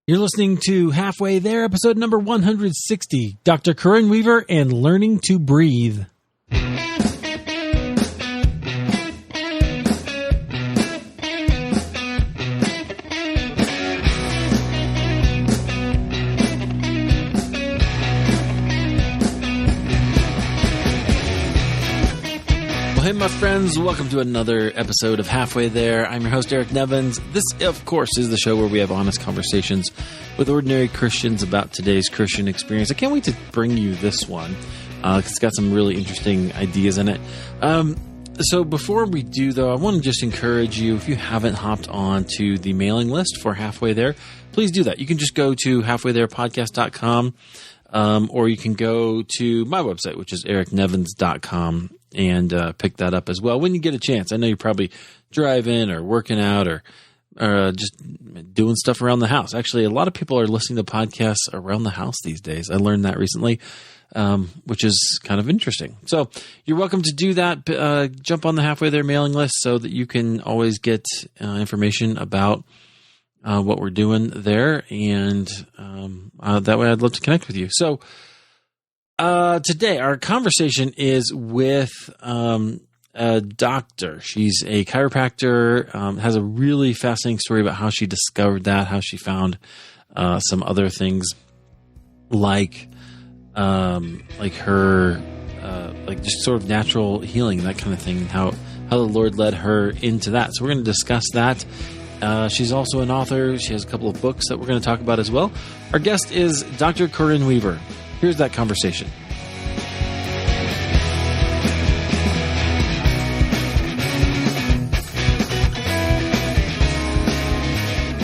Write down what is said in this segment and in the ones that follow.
You're listening to Halfway There, episode number 160, Dr. Corinne Weaver and Learning to Breathe. Hey, my friends, welcome to another episode of Halfway There. I'm your host, Eric Nevins. This, of course, is the show where we have honest conversations with ordinary Christians about today's Christian experience. I can't wait to bring you this one. It's got some really interesting ideas in it. So before we do, though, I want to just encourage you, if you haven't hopped on to the mailing list for Halfway There, please do that. You can just go to halfwaytherepodcast.com, or you can go to my website, which is ericnevins.com. And pick that up as well when you get a chance. I know you're probably driving or working out or just doing stuff around the house. Actually, a lot of people are listening to podcasts around the house these days. I learned that recently, which is kind of interesting. So you're welcome to do that. Jump on the Halfway There mailing list so that you can always get information about what we're doing there. And that way I'd love to connect with you. So today, our conversation is with a doctor. She's a chiropractor, has a really fascinating story about how she discovered that, how she found some other things like her, like just sort of natural healing, that kind of thing, how the Lord led her into that. So we're going to discuss that. She's also an author. She has a couple of books that we're going to talk about as well. Our guest is Dr. Corinne Weaver. Here's that conversation.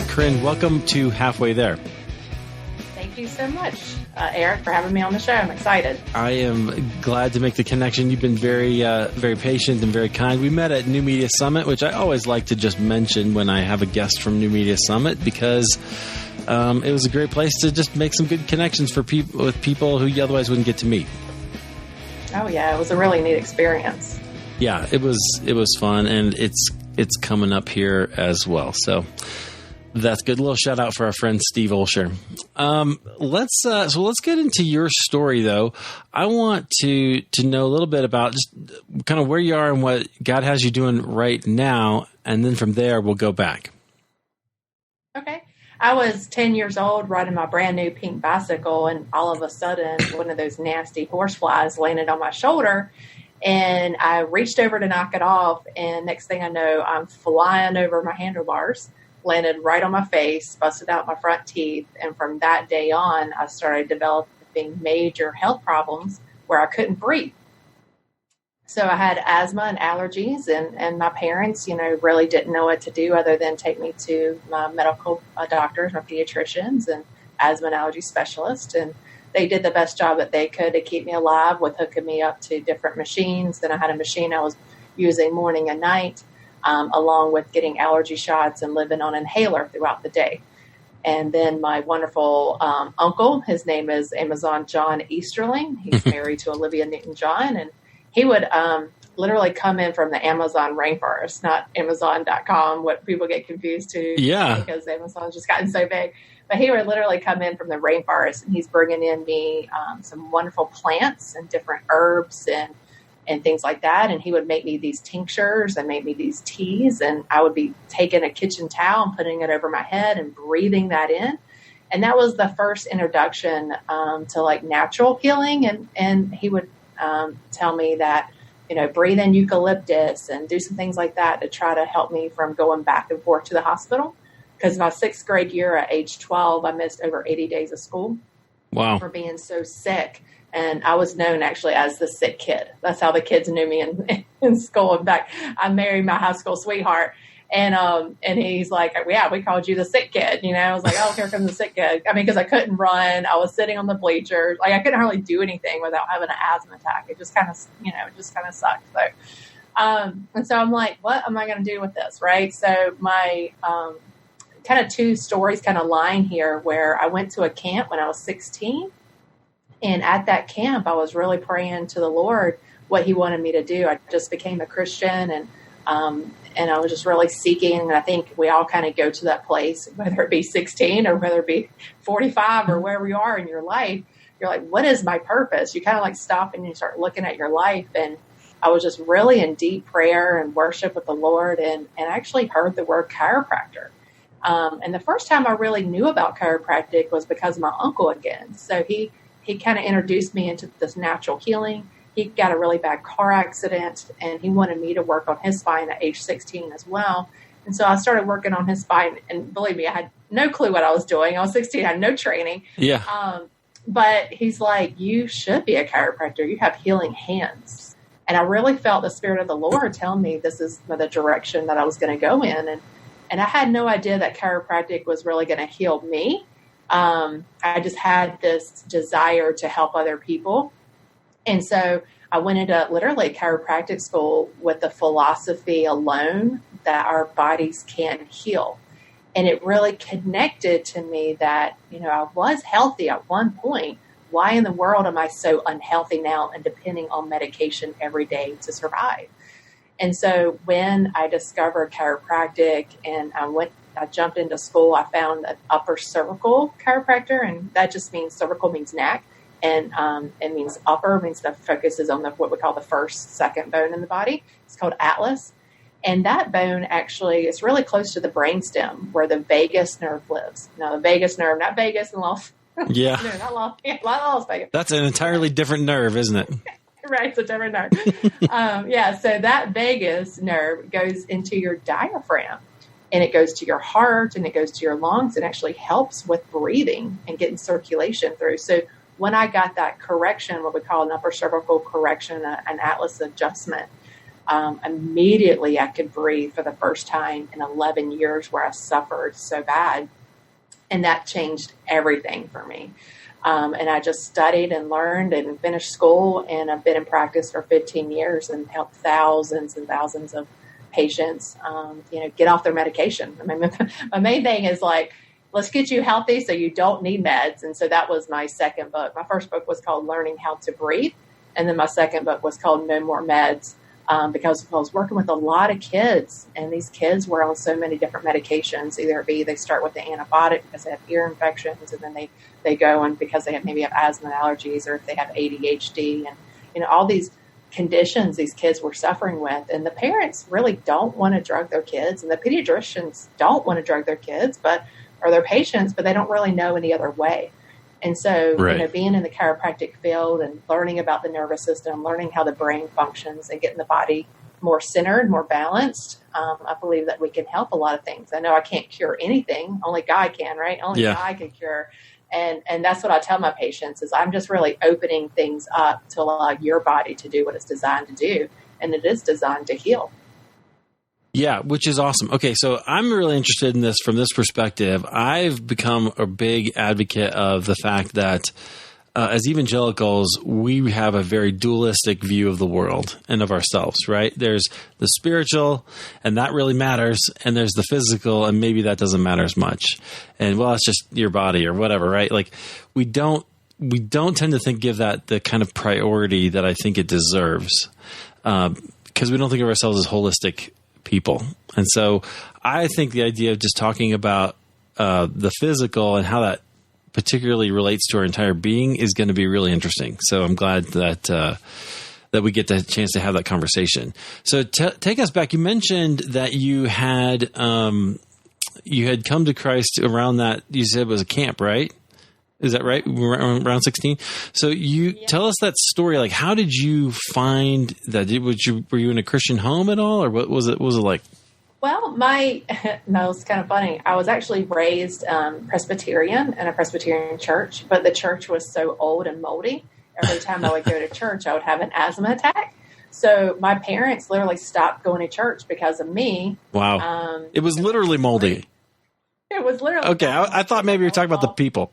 Corinne, welcome to Halfway There. Thank you so much, Eric, for having me on the show. I'm excited. I am glad to make the connection. You've been very patient and very kind. We met at New Media Summit, which I always like to just mention when I have a guest from New Media Summit, because it was a great place to just make some good connections for people with people who you otherwise wouldn't get to meet. Oh yeah, it was a really neat experience. Yeah, it was fun, and it's coming up here as well. So that's good. A little shout out for our friend Steve Olsher. Let's get into your story though. I want to know a little bit about just kind of where you are and what God has you doing right now, and then from there we'll go back. Okay. I was 10 years old riding my brand new pink bicycle, and all of a sudden one of those nasty horseflies landed on my shoulder, and I reached over to knock it off, and next thing I know, I'm flying over my handlebars, landed right on my face, busted out my front teeth, and from that day on, I started developing major health problems where I couldn't breathe. So I had asthma and allergies, and my parents, really didn't know what to do other than take me to my medical doctors, my pediatricians, and asthma and allergy specialists. And they did the best job that they could to keep me alive with hooking me up to different machines. Then I had a machine I was using morning and night, along with getting allergy shots and living on inhaler throughout the day. And then my wonderful uncle, his name is Amazon John Easterling. He's married to Olivia Newton-John, and he would literally come in from the Amazon rainforest, not Amazon.com, what people get confused to. Yeah. Because Amazon's just gotten so big. But he would literally come in from the rainforest, and he's bringing in me some wonderful plants and different herbs and things like that. And he would make me these tinctures and make me these teas. And I would be taking a kitchen towel and putting it over my head and breathing that in. And that was the first introduction to like natural healing. And he would tell me that, breathe in eucalyptus and do some things like that to try to help me from going back and forth to the hospital. Because my sixth grade year at age 12, I missed over 80 days of school. Wow. For being so sick. And I was known actually as the sick kid. That's how the kids knew me in school. In fact, I married my high school sweetheart. And he's like, yeah, we called you the sick kid. I was like, oh, here comes the sick kid. I mean, because I couldn't run. I was sitting on the bleachers. Like I couldn't hardly do anything without having an asthma attack. It just kind of, sucked. So, and so I'm like, what am I going to do with this? Right. So my, kind of two stories kind of line here where I went to a camp when I was 16. And at that camp, I was really praying to the Lord what he wanted me to do. I just became a Christian, and And I was just really seeking. And I think we all kind of go to that place, whether it be 16 or whether it be 45 or wherever you are in your life. You're like, what is my purpose? You kind of like stop and you start looking at your life. And I was just really in deep prayer and worship with the Lord, and actually heard the word chiropractor. And the first time I really knew about chiropractic was because of my uncle again. So he kind of introduced me into this natural healing. He got a really bad car accident, and he wanted me to work on his spine at age 16 as well. And so I started working on his spine, and believe me, I had no clue what I was doing. I was 16, I had no training. Yeah. But he's like, you should be a chiropractor. You have healing hands. And I really felt the Spirit of the Lord tell me this is the direction that I was going to go in. And I had no idea that chiropractic was really going to heal me. I just had this desire to help other people. And so I went into literally chiropractic school with the philosophy alone that our bodies can heal. And it really connected to me that, I was healthy at one point. Why in the world am I so unhealthy now and depending on medication every day to survive? And so when I discovered chiropractic and I jumped into school, I found an upper cervical chiropractor, and that just means cervical means neck, and it means upper means the focus is on what we call the second bone in the body. It's called atlas. And that bone actually is really close to the brainstem where the vagus nerve lives. Now, the vagus nerve, not Vegas and Las Yeah. no, not Las Vegas. That's an entirely different nerve, isn't it? Right, it's a different nerve. So that vagus nerve goes into your diaphragm, and it goes to your heart, and it goes to your lungs, and actually helps with breathing and getting circulation through. So when I got that correction, what we call an upper cervical correction, an atlas adjustment, immediately I could breathe for the first time in 11 years where I suffered so bad. And that changed everything for me. And I just studied and learned and finished school, and I've been in practice for 15 years and helped thousands and thousands of patients, get off their medication. I mean, my main thing is like, let's get you healthy so you don't need meds. And so that was my second book. My first book was called Learning How to Breathe. And then my second book was called No More Meds. Because I was working with a lot of kids, and these kids were on so many different medications. Either they start with the antibiotic because they have ear infections, and then they go on because they maybe have asthma allergies, or if they have ADHD, and all these conditions these kids were suffering with. And the parents really don't want to drug their kids, and the pediatricians don't want to drug their kids, or their patients, but they don't really know any other way. And so, right. Being in the chiropractic field and learning about the nervous system, learning how the brain functions, and getting the body more centered, more balanced, I believe that we can help a lot of things. I know I can't cure anything. Only God can, right? Only God can cure. And that's what I tell my patients is I'm just really opening things up to allow your body to do what it's designed to do. And it is designed to heal. Yeah, which is awesome. Okay, so I'm really interested in this from this perspective. I've become a big advocate of the fact that as evangelicals, we have a very dualistic view of the world and of ourselves, right? There's the spiritual, and that really matters, and there's the physical, and maybe that doesn't matter as much. And, well, it's just your body or whatever, right? Like, we don't tend to give that the kind of priority that I think it deserves because we don't think of ourselves as holistic people. And so I think the idea of just talking about the physical and how that particularly relates to our entire being is going to be really interesting. So I'm glad that we get the chance to have that conversation. So take us back. You mentioned that you had come to Christ around that, you said it was a camp, right? Is that right? Around 16. So tell us that story. Like, how did you find that? Were you in a Christian home at all, or what was it? What was it like? Well, no, it's kind of funny. I was actually raised Presbyterian in a Presbyterian church, but the church was so old and moldy. Every time I would go to church, I would have an asthma attack. So my parents literally stopped going to church because of me. Wow. It was literally moldy. It was literally. Okay. I thought maybe you were talking about the people.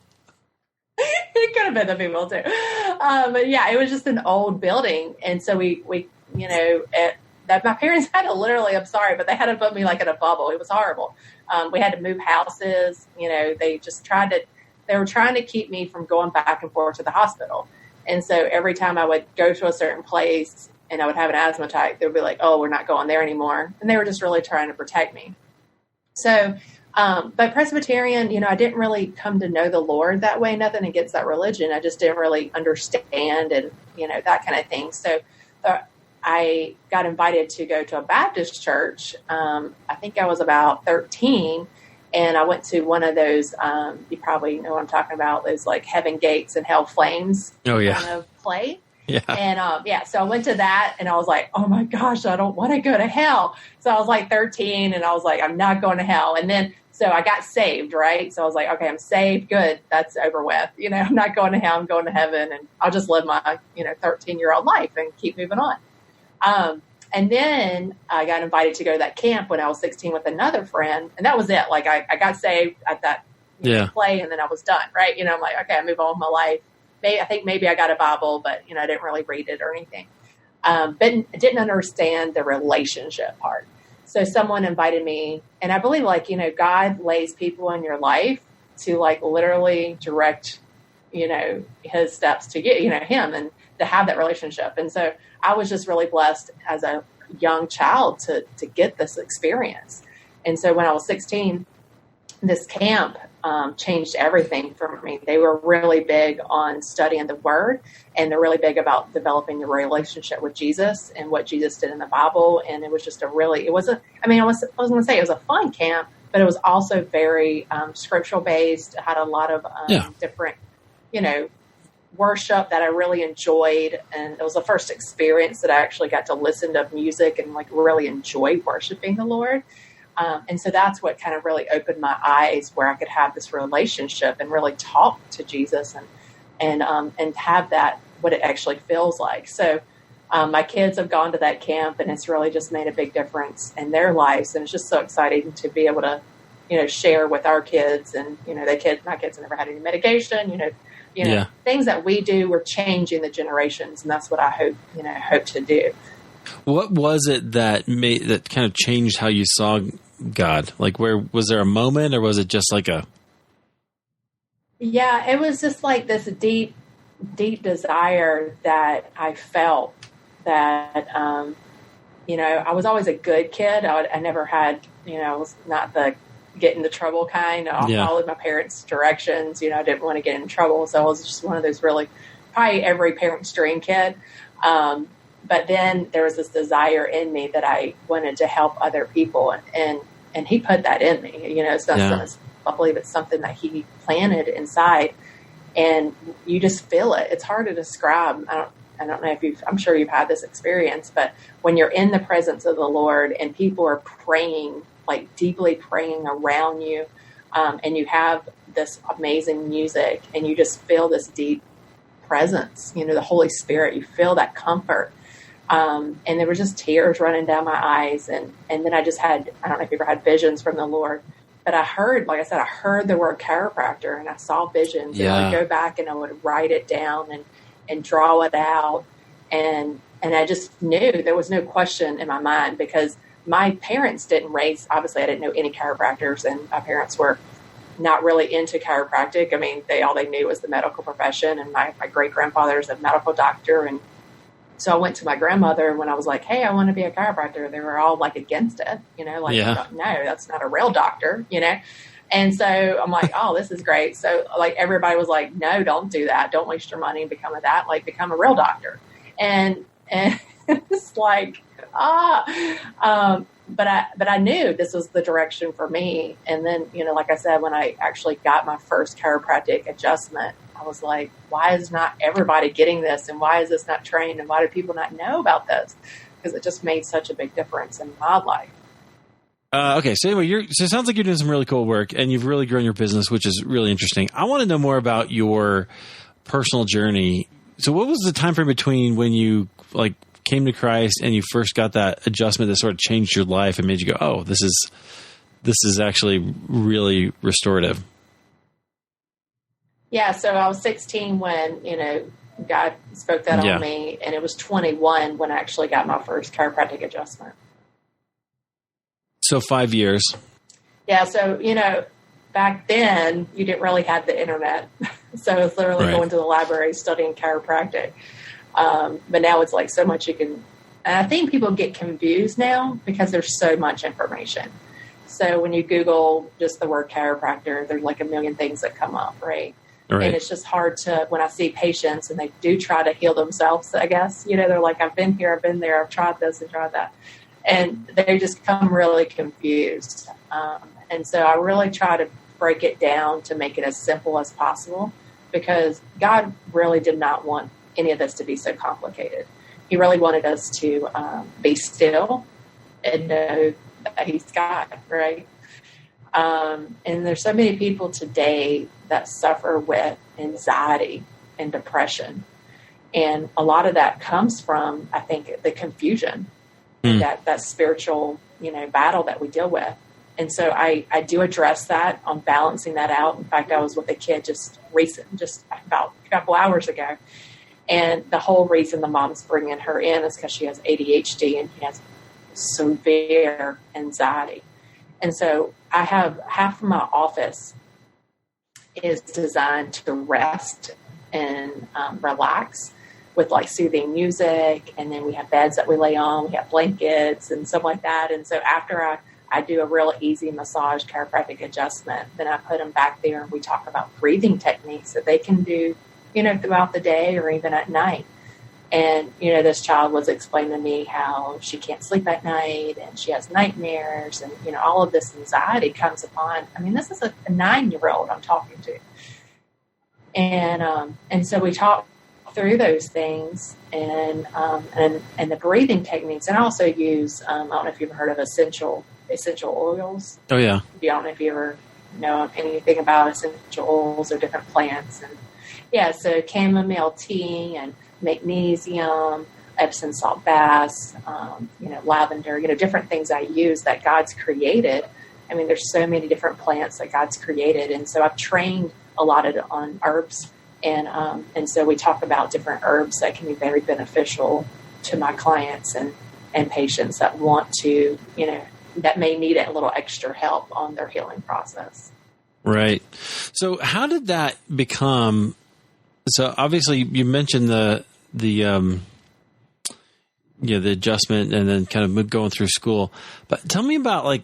It could have been the people too. But yeah, it was just an old building. And so we that my parents had to literally, I'm sorry, but they had to put me like in a bubble. It was horrible. We had to move houses. They were trying to keep me from going back and forth to the hospital. And so every time I would go to a certain place and I would have an asthma attack, they would be like, oh, we're not going there anymore. And they were just really trying to protect me. So, but Presbyterian, I didn't really come to know the Lord that way. Nothing against that religion. I just didn't really understand and, that kind of thing. So I got invited to go to a Baptist church. I think I was about 13, and I went to one of those, you probably know what I'm talking about, those like Heaven Gates and Hell Flames kind of play. Yeah. And so I went to that, and I was like, oh my gosh, I don't want to go to hell. So I was like 13, and I was like, I'm not going to hell. And then, so I got saved, right? So I was like, okay, I'm saved. Good. That's over with. I'm not going to hell. I'm going to heaven, and I'll just live my, 13-year-old life and keep moving on. And then I got invited to go to that camp when I was 16 with another friend. And that was it. Like I got saved at that play, and then I was done. Right. I'm like, okay, I move on with my life. I think maybe I got a Bible, but I didn't really read it or anything. But I didn't understand the relationship part. So someone invited me, and I believe God lays people in your life to literally direct, his steps to get, him, and to have that relationship. And so I was just really blessed as a young child to get this experience. And so when I was 16, this camp changed everything for me. They were really big on studying the Word, and they're really big about developing your relationship with Jesus and what Jesus did in the Bible. And it was just I was going to say it was a fun camp, but it was also very scriptural based. It had a lot of different, worship that I really enjoyed. And it was the first experience that I actually got to listen to music and really enjoy worshiping the Lord. And so that's what kind of really opened my eyes, where I could have this relationship and really talk to Jesus and have that, what it actually feels like. So my kids have gone to that camp, and it's really just made a big difference in their lives. And it's just so exciting to be able to, share with our kids. And, my kids have never had any medication, things that we do, we're changing the generations. And that's what I hope to do. What was it that kind of changed how you saw God? Where was there a moment, or was it just Yeah, it was just this deep, deep desire that I felt that, I was always a good kid. I never had, I was not the get into trouble kind. I followed my parents' directions. I didn't want to get in trouble. So I was just one of those probably every parent's dream kid. But then there was this desire in me that I wanted to help other people, and he put that in me. I believe it's something that he planted inside, and you just feel it. It's hard to describe. I don't know if I'm sure you've had this experience, but when you're in the presence of the Lord and people are praying, deeply praying around you, and you have this amazing music, and you just feel this deep presence, the Holy Spirit, you feel that comfort. And there were just tears running down my eyes. And then I just had, I don't know if you ever had visions from the Lord, but I heard the word chiropractor, and I saw visions. And I would go back and I would write it down and draw it out. And I just knew there was no question in my mind, because my parents obviously I didn't know any chiropractors, and my parents were not really into chiropractic. I mean, all they knew was the medical profession, and my great-grandfather is a medical doctor. And so I went to my grandmother when I was like, hey, I want to be a chiropractor. They were all against it, no, that's not a real doctor, And so I'm like, oh, this is great. So everybody was like, no, don't do that. Don't waste your money and become become a real doctor. And it's but I knew this was the direction for me. And then, like I said, when I actually got my first chiropractic adjustment, I was like, why is not everybody getting this? And why is this not trained? And why do people not know about this? Because it just made such a big difference in my life. Okay. So anyway, so it sounds like you're doing some really cool work, and you've really grown your business, which is really interesting. I want to know more about your personal journey. So what was the time frame between when you came to Christ and you first got that adjustment that sort of changed your life and made you go, oh, this is actually really restorative? Yeah. So I was 16 when, God spoke that on me, and it was 21 when I actually got my first chiropractic adjustment. So 5 years. Yeah. So, back then you didn't really have the internet. So it's literally going to the library studying chiropractic. But now it's so much you can And I think people get confused now because there's so much information. So when you Google just the word chiropractor, there's like a million things that come up, right? Right. And it's just hard to, when I see patients and they do try to heal themselves, I guess, they're like, I've been here, I've been there, I've tried this and tried that. And they just come really confused. And so I really try to break it down to make it as simple as possible, because God really did not want any of this to be so complicated. He really wanted us to be still and know that He's God, right? And there's so many people today that suffer with anxiety and depression. And a lot of that comes from, I think, the confusion, that spiritual, battle that we deal with. And so I do address that on balancing that out. In fact, I was with a kid just about a couple hours ago. And the whole reason the mom's bringing her in is because she has ADHD and she has severe anxiety. And so I have half of my office is designed to rest and relax with like soothing music. And then we have beds that we lay on, we have blankets and stuff like that. And so after I do a real easy massage chiropractic adjustment, then I put them back there and we talk about breathing techniques that they can do, throughout the day or even at night. And, this child was explaining to me how she can't sleep at night and she has nightmares and, all of this anxiety comes upon. I mean, this is a 9-year-old I'm talking to. And so we talk through those things and the breathing techniques. And I also use, I don't know if you've heard of essential oils. Oh, yeah. I don't know if you ever know anything about essential oils or different plants. And yeah, so chamomile tea and magnesium, Epsom salt baths, lavender, different things I use that God's created. I mean, there's so many different plants that God's created. And so I've trained a lot on herbs. And so we talk about different herbs that can be very beneficial to my clients and patients that want to, that may need a little extra help on their healing process. Right. So how did that become? So obviously you mentioned the adjustment and then kind of going through school, but tell me about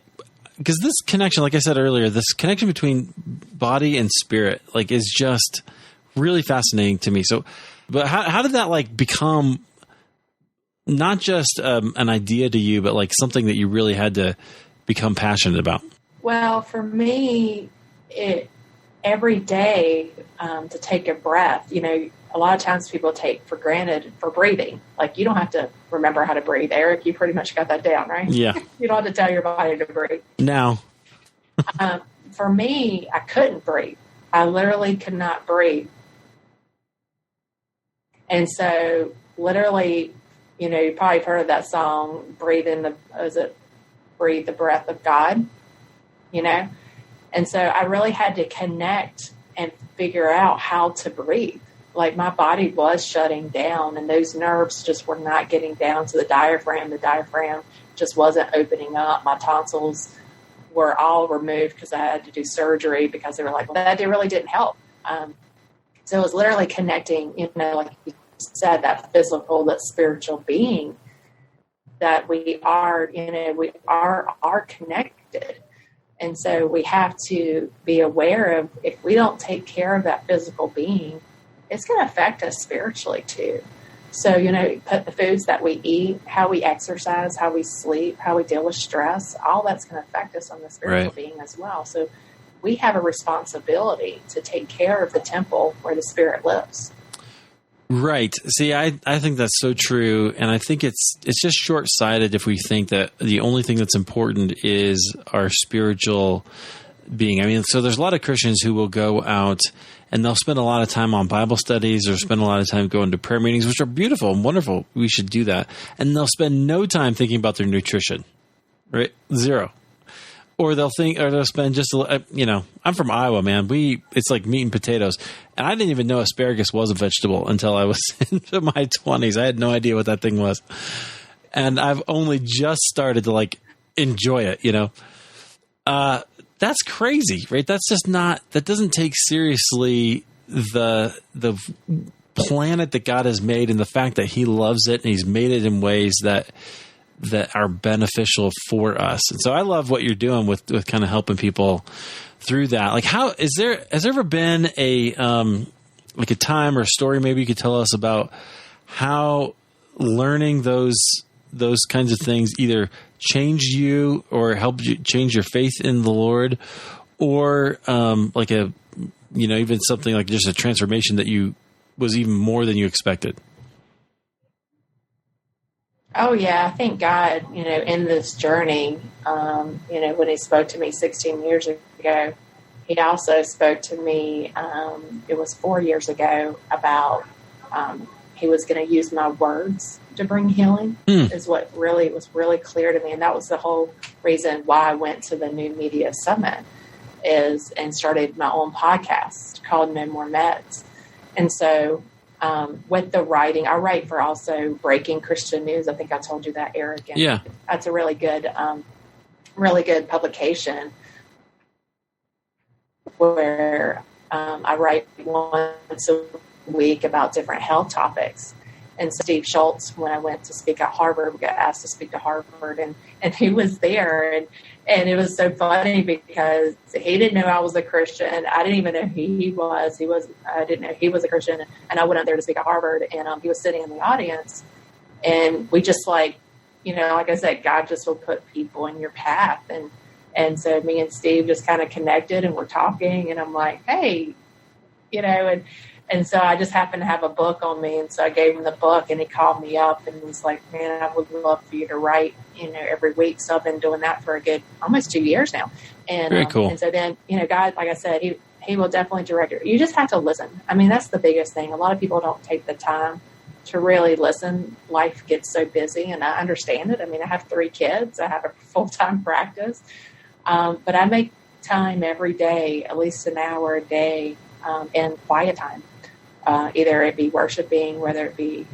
because this connection, like I said earlier, this connection between body and spirit, is just really fascinating to me. So, but how did that become not just an idea to you, but something that you really had to become passionate about? Well, for me, every day to take a breath, a lot of times people take for granted for breathing. You don't have to remember how to breathe, Eric. You pretty much got that down, right? Yeah. You don't have to tell your body to breathe. No. For me, I couldn't breathe. I literally could not breathe. And so literally, you probably heard of that song, Breathe the Breath of God, And so I really had to connect and figure out how to breathe. My body was shutting down and those nerves just were not getting down to the diaphragm. The diaphragm just wasn't opening up. My tonsils were all removed because I had to do surgery because they were like, well, that really didn't help. So it was literally connecting, like you said, that physical, that spiritual being that we are, we are connected. And so we have to be aware of, if we don't take care of that physical being, it's going to affect us spiritually too. So, put the foods that we eat, how we exercise, how we sleep, how we deal with stress, all that's going to affect us on the spiritual being as well. So we have a responsibility to take care of the temple where the Spirit lives. Right. See, I think that's so true. And I think it's just short-sighted if we think that the only thing that's important is our spiritual being. I mean, so there's a lot of Christians who will go out and they'll spend a lot of time on Bible studies or spend a lot of time going to prayer meetings, which are beautiful and wonderful. We should do that. And they'll spend no time thinking about their nutrition, right? Zero. Or they'll spend just, I'm from Iowa, man. It's like meat and potatoes. And I didn't even know asparagus was a vegetable until I was into my 20s. I had no idea what that thing was. And I've only just started to enjoy it, That's crazy, right? That's just that doesn't take seriously the planet that God has made and the fact that he loves it and he's made it in ways that are beneficial for us. And so I love what you're doing with kind of helping people through that. Like, has there ever been a time or a story maybe you could tell us about how learning those kinds of things either changed you or helped you change your faith in the Lord, or even something like just a transformation that was even more than you expected? Oh yeah, I thank God, in this journey, when he spoke to me 16 years ago, he also spoke to me, it was 4 years ago, about he was going to use my words to bring healing, is what was really clear to me. And that was the whole reason why I went to the New Media Summit and started my own podcast called No More Meds. And so with the writing, I write for also Breaking Christian News. I think I told you that, Eric. And yeah. That's a really good publication where I write once a week about different health topics. And Steve Schultz, when I went to speak at Harvard, we got asked to speak to Harvard, and he was there. And it was so funny because he didn't know I was a Christian. I didn't even know who he was. I didn't know he was a Christian. And I went out there to speak at Harvard, and he was sitting in the audience. And we just like I said, God just will put people in your path. And so me and Steve just kind of connected, and we're talking, and I'm like, hey, and so I just happened to have a book on me. And so I gave him the book, and he called me up and was like, man, I would love for you to write, every week. So I've been doing that for a good, almost 2 years now. And, very cool. And so then, God, like I said, he will definitely direct you. You just have to listen. I mean, that's the biggest thing. A lot of people don't take the time to really listen. Life gets so busy, and I understand it. I mean, I have 3 kids. I have a full-time practice. But I make time every day, at least an hour a day, in quiet time. Either it be worshiping, whether it be,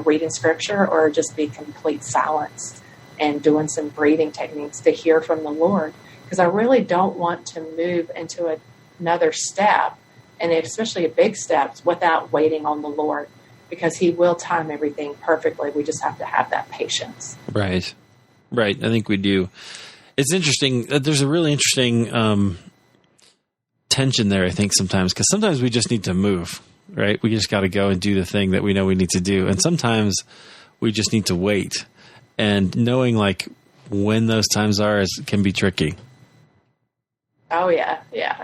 reading scripture, or just be complete silence and doing some breathing techniques to hear from the Lord. Because I really don't want to move into another step, and especially a big step, without waiting on the Lord, because he will time everything perfectly. We just have to have that patience. Right. I think we do. It's interesting. There's a really interesting tension there, I think, sometimes, because sometimes we just need to move, right? We just got to go and do the thing that we know we need to do. And sometimes we just need to wait. And knowing like when those times are can be tricky. Oh yeah.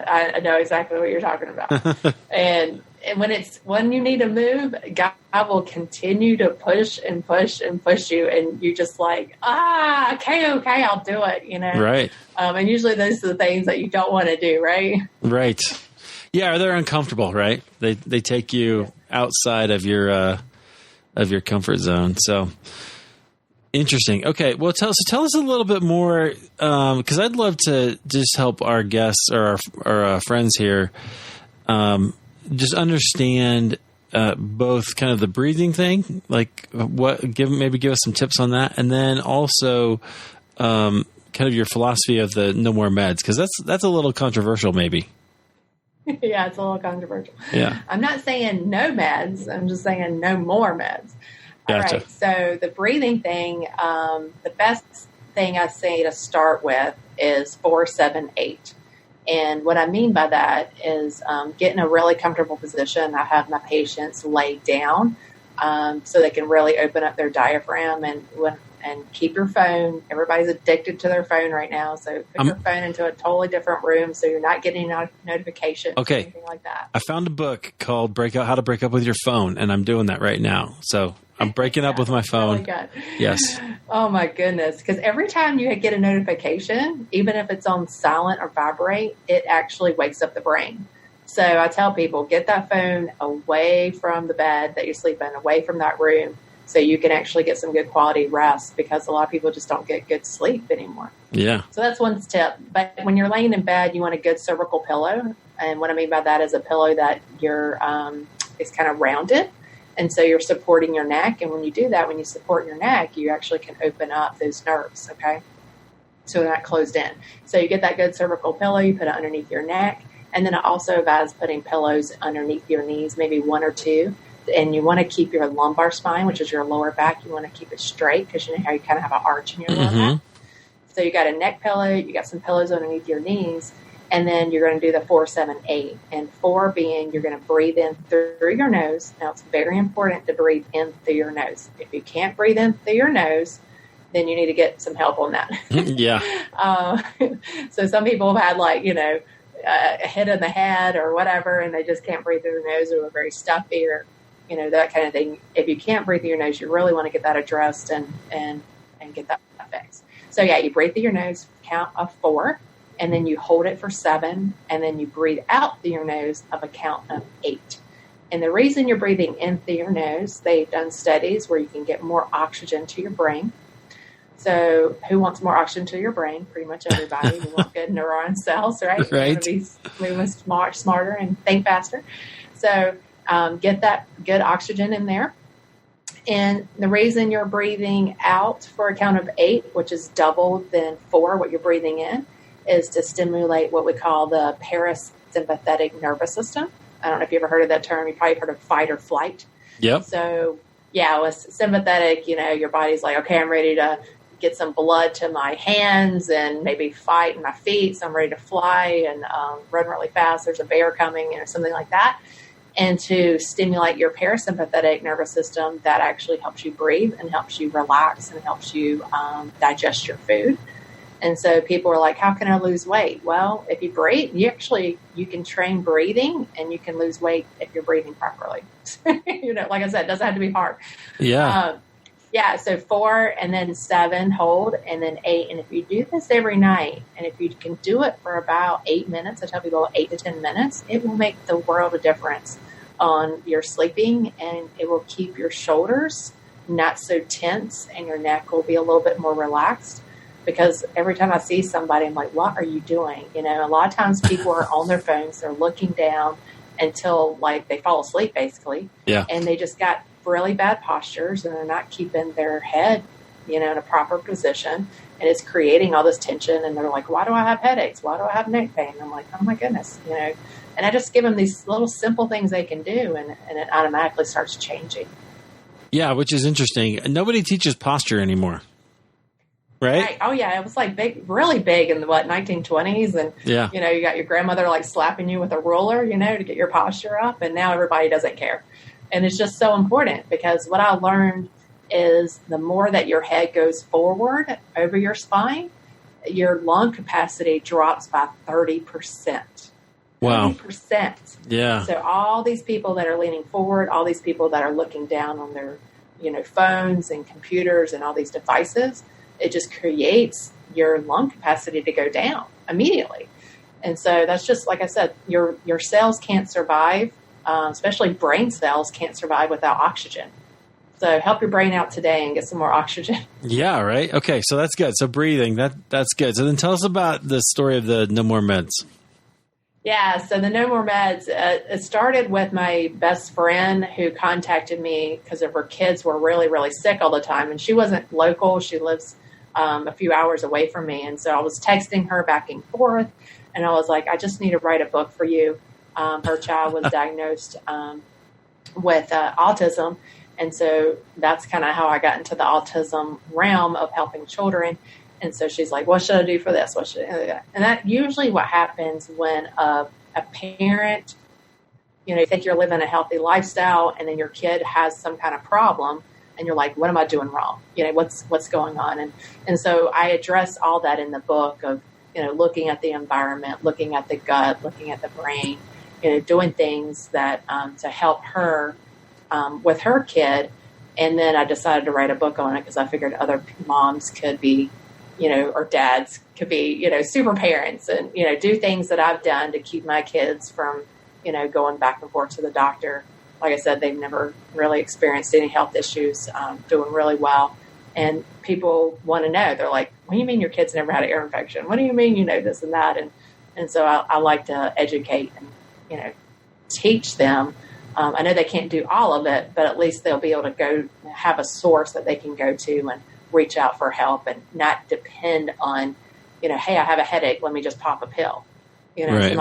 I know exactly what you're talking about. and when you need to move, God will continue to push and push and push you, and you just like, okay, I'll do it, Right. And usually those are the things that you don't want to do, right? Right. Yeah, they're uncomfortable, right? They take you outside of your comfort zone. So interesting. Okay, well, tell us a little bit more, because I'd love to just help our guests or our friends here just understand both kind of the breathing thing, like give us some tips on that, and then also kind of your philosophy of the no more meds, because that's a little controversial, maybe. Yeah, it's a little controversial. Yeah, I'm not saying no meds. I'm just saying no more meds. Gotcha. All right. So the breathing thing, the best thing I say to start with is 4-7-8. And what I mean by that is get in a really comfortable position. I have my patients lay down so they can really open up their diaphragm and keep your phone. Everybody's addicted to their phone right now. So put your phone into a totally different room so you're not getting notifications or anything like that. I found a book called How to Break Up with Your Phone, and I'm doing that right now. So I'm breaking up with my phone. Really good. Yes. Oh my goodness. Because every time you get a notification, even if it's on silent or vibrate, it actually wakes up the brain. So I tell people, get that phone away from the bed that you sleep in, away from that room, so you can actually get some good quality rest, because a lot of people just don't get good sleep anymore. Yeah. So that's one tip. But when you're laying in bed, you want a good cervical pillow. And what I mean by that is a pillow that is kind of rounded. And so you're supporting your neck. And when you do that, when you support your neck, you actually can open up those nerves, okay? So they're not closed in. So you get that good cervical pillow, you put it underneath your neck, And then I also advise putting pillows underneath your knees, maybe one or two. And you want to keep your lumbar spine, which is your lower back, you want to keep it straight because you know how you kind of have an arch in your lower back. So you got a neck pillow, you got some pillows underneath your knees, and then you're going to do the 4, 7, 8. And 4 being you're going to breathe in through your nose. Now, it's very important to breathe in through your nose. If you can't breathe in through your nose, then you need to get some help on that. Yeah. So some people have had a hit in the head or whatever, and they just can't breathe through their nose, or are very stuffy, or that kind of thing. If you can't breathe through your nose, you really want to get that addressed and get that fixed. So yeah, you breathe through your nose, count of 4, and then you hold it for 7, and then you breathe out through your nose of a count of 8. And the reason you're breathing in through your nose, they've done studies where you can get more oxygen to your brain. So who wants more oxygen to your brain? Pretty much everybody. We want good neuron cells, right? Right. We want to be smarter and think faster. So get that good oxygen in there. And the reason you're breathing out for a count of 8, which is double than 4, what you're breathing in, is to stimulate what we call the parasympathetic nervous system. I don't know if you ever heard of that term. You probably heard of fight or flight. Yep. So, yeah, with sympathetic, your body's like, okay, I'm ready to get some blood to my hands and maybe fight in my feet. So I'm ready to fly and run really fast. There's a bear coming, something like that. And to stimulate your parasympathetic nervous system, that actually helps you breathe and helps you relax and helps you digest your food. And so people are like, how can I lose weight? Well, if you breathe, you can train breathing, and you can lose weight if you're breathing properly. Like I said, it doesn't have to be hard. Yeah. So 4 and then 7, hold, and then 8. And if you do this every night, and if you can do it for about 8 minutes, I tell people 8 to 10 minutes, it will make the world of difference on your sleeping, and it will keep your shoulders not so tense, and your neck will be a little bit more relaxed. Because every time I see somebody, I'm like, what are you doing? A lot of times people are on their phones, they're looking down until they fall asleep, basically. Yeah. And they just got really bad postures, and they're not keeping their head, in a proper position. And it's creating all this tension. And they're like, why do I have headaches? Why do I have neck pain? And I'm like, oh my goodness, And I just give them these little simple things they can do, and it automatically starts changing. Yeah, which is interesting. Nobody teaches posture anymore. Right? Oh yeah, it was really big in the 1920s, and yeah. You got your grandmother slapping you with a ruler, to get your posture up, and now everybody doesn't care. And it's just so important, because what I learned is the more that your head goes forward over your spine, your lung capacity drops by 30%. Wow. 30%. Yeah. So all these people that are leaning forward, all these people that are looking down on their, phones and computers and all these devices, it just creates your lung capacity to go down immediately. And so that's just, like I said, your cells can't survive, especially brain cells can't survive without oxygen. So help your brain out today and get some more oxygen. Yeah, right. Okay, so that's good. So breathing, that's good. So then tell us about the story of the No More Meds. Yeah, so the No More Meds, it started with my best friend who contacted me because her kids were really, really sick all the time. And she wasn't local. She lives a few hours away from me. And so I was texting her back and forth. And I was like, I just need to write a book for you. Her child was diagnosed with autism. And so that's kind of how I got into the autism realm of helping children. And so she's like, what should I do for this? What should I do? And that usually what happens when a parent, you think you're living a healthy lifestyle, and then your kid has some kind of problem, and you're like, what am I doing wrong? What's going on? And so I address all that in the book of, looking at the environment, looking at the gut, looking at the brain, doing things that to help her with her kid. And then I decided to write a book on it because I figured other moms could be, or dads could be, super parents and, do things that I've done to keep my kids from, going back and forth to the doctor. Like I said, they've never really experienced any health issues, doing really well. And people want to know. They're like, what do you mean your kids never had an ear infection? What do you mean, this and that? And so I like to educate and, teach them. I know they can't do all of it, but at least they'll be able to go have a source that they can go to and reach out for help and not depend on, hey, I have a headache, let me just pop a pill. Right. So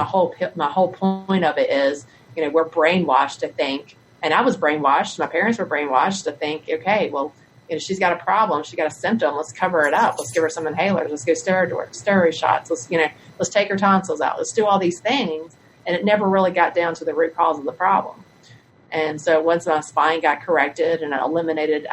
my whole point of it is, we're brainwashed to think, and I was brainwashed. My parents were brainwashed to think, okay, well, she's got a problem. She got a symptom. Let's cover it up. Let's give her some inhalers. Let's go steroid shots. Let's take her tonsils out. Let's do all these things. And it never really got down to the root cause of the problem. And so once my spine got corrected and I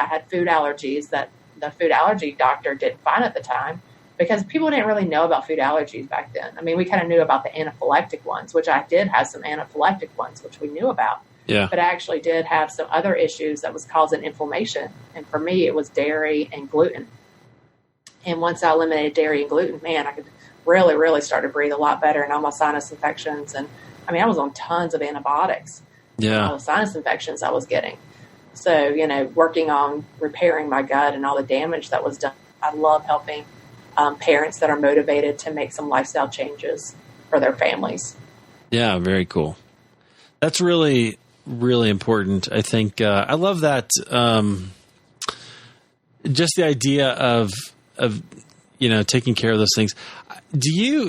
had food allergies that the food allergy doctor didn't find at the time, because people didn't really know about food allergies back then. I mean, we kind of knew about the anaphylactic ones, which I did have some anaphylactic ones, which we knew about. Yeah. But I actually did have some other issues that was causing inflammation. And for me, it was dairy and gluten. And once I eliminated dairy and gluten, man, I could really, really start to breathe a lot better, and all my sinus infections. And I mean, I was on tons of antibiotics. Yeah. All the sinus infections I was getting. So, working on repairing my gut and all the damage that was done. I love helping parents that are motivated to make some lifestyle changes for their families. Yeah, very cool. That's really, really important. I think I love that. Just the idea of taking care of those things.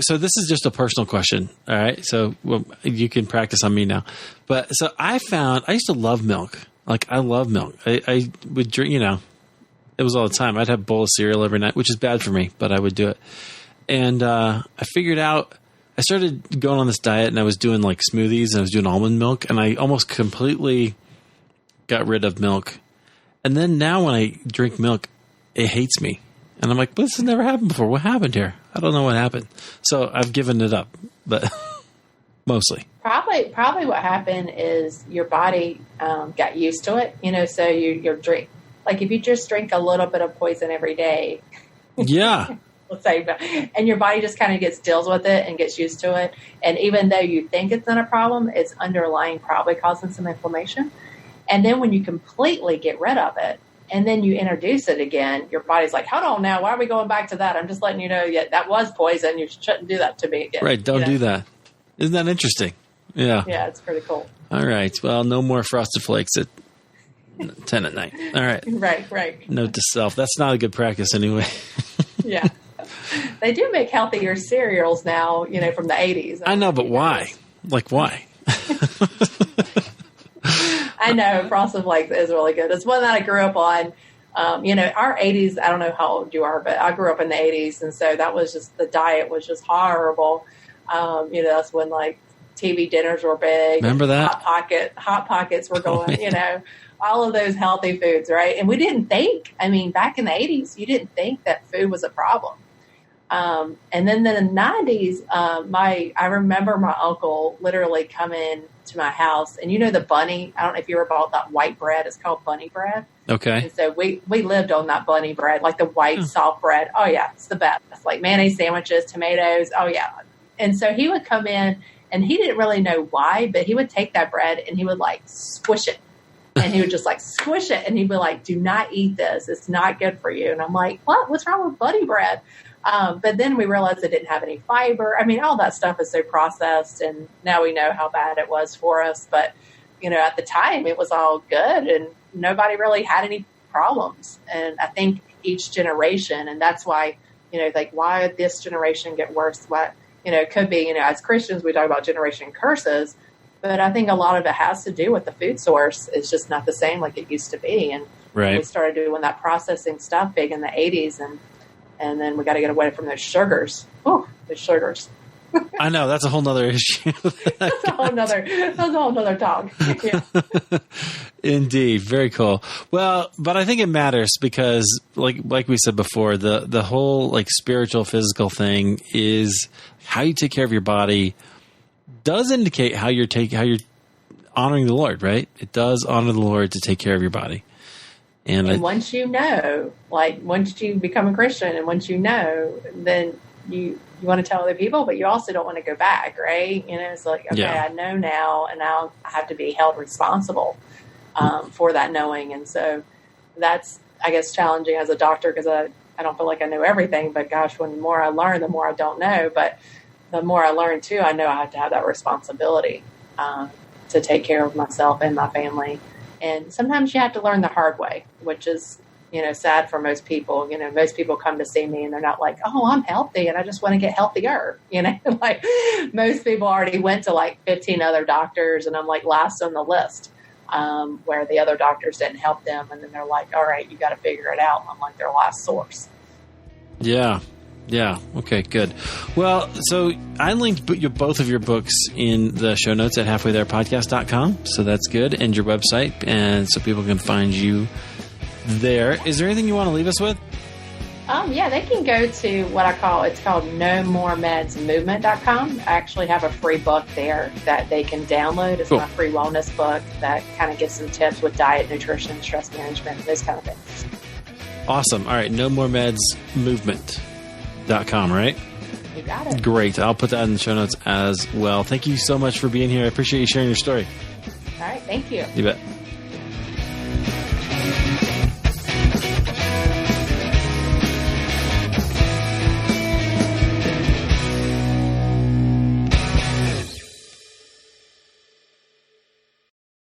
So this is just a personal question. All right. So you can practice on me now. But so I used to love milk. Like, I love milk. I would drink, it was all the time. I'd have a bowl of cereal every night, which is bad for me, but I would do it. And I figured out, I started going on this diet, and I was doing like smoothies, and I was doing almond milk, and I almost completely got rid of milk. And then now when I drink milk, it hates me. And I'm like, but this has never happened before. What happened here? I don't know what happened. So I've given it up, but mostly. Probably what happened is your body got used to it. So you're drink, like if you just drink a little bit of poison every day. Yeah. Let's say, and your body just kind of deals with it and gets used to it. And even though you think it's not a problem, it's underlying probably causing some inflammation. And then when you completely get rid of it, and then you introduce it again, your body's like, hold on now, why are we going back to that? I'm just letting you know, that was poison. You shouldn't do that to me again. Right, don't do that. Isn't that interesting? Yeah. Yeah, it's pretty cool. All right, well, no more Frosted Flakes at 10 at night. All right. Right. Note to self. That's not a good practice anyway. Yeah. They do make healthier cereals now, from the 80s. I know, but why? Like, why? I know Frosted Flakes is really good. It's one that I grew up on. Our 80s, I don't know how old you are, but I grew up in the 80s. And so that was just, the diet was just horrible. That's when like TV dinners were big. Remember that? Hot Pockets were going, all of those healthy foods, right? And we didn't think, back in the 80s, you didn't think that food was a problem. And then in the 90s, I remember my uncle literally coming to my house, and the bunny, I don't know if you ever bought that white bread. It's called bunny bread. Okay. And so we lived on that bunny bread, like the white soft bread. Oh yeah, it's the best. It's like mayonnaise sandwiches, tomatoes. Oh yeah. And so he would come in, and he didn't really know why, but he would take that bread and he would like squish it. And he would just like squish it, and he'd be like, do not eat this. It's not good for you. And I'm like, what? What's wrong with bunny bread? But then we realized it didn't have any fiber. All that stuff is so processed, and now we know how bad it was for us. But, at the time it was all good, and nobody really had any problems. And I think each generation, and that's why, like, why did this generation get worse? What, it could be, as Christians, we talk about generation curses, but I think a lot of it has to do with the food source. It's just not the same like it used to be. And we started doing that processing stuff big in the 80s, and then we got to get away from those sugars. Oh, the sugars. I know, that's a whole nother issue. That's a whole nother talk. Yeah. Indeed. Very cool. Well, but I think it matters because like we said before, the whole like spiritual, physical thing is how you take care of your body does indicate how you're honoring the Lord, right? It does honor the Lord to take care of your body. And once you become a Christian, and once then you want to tell other people, but you also don't want to go back, right? It's like, okay, yeah. I know now, and now I have to be held responsible for that knowing. And so that's, I guess, challenging as a doctor, because I don't feel like I know everything, but gosh, when the more I learn, the more I don't know. But the more I learn too, I know I have to have that responsibility to take care of myself and my family. And sometimes you have to learn the hard way, which is sad for most people. Most people come to see me and they're not like, oh, I'm healthy and I just want to get healthier. Like most people already went to like 15 other doctors and I'm like last on the list, where the other doctors didn't help them. And then they're like, all right, you got to figure it out. I'm like their last source. Yeah. Yeah. Okay, good. Well, so I linked both of your books in the show notes at halfwaytherepodcast.com. So that's good. And your website. And so people can find you there. Is there anything you want to leave us with? Yeah, they can go to it's called NoMoreMedsMovement.com. I actually have a free book there that they can download. It's my free wellness book that kind of gives some tips with diet, nutrition, stress management, those kind of things. Awesome. All right. NoMoreMedsMovement.com, right? You got it. Great. I'll put that in the show notes as well. Thank you so much for being here. I appreciate you sharing your story. All right. Thank you. You bet.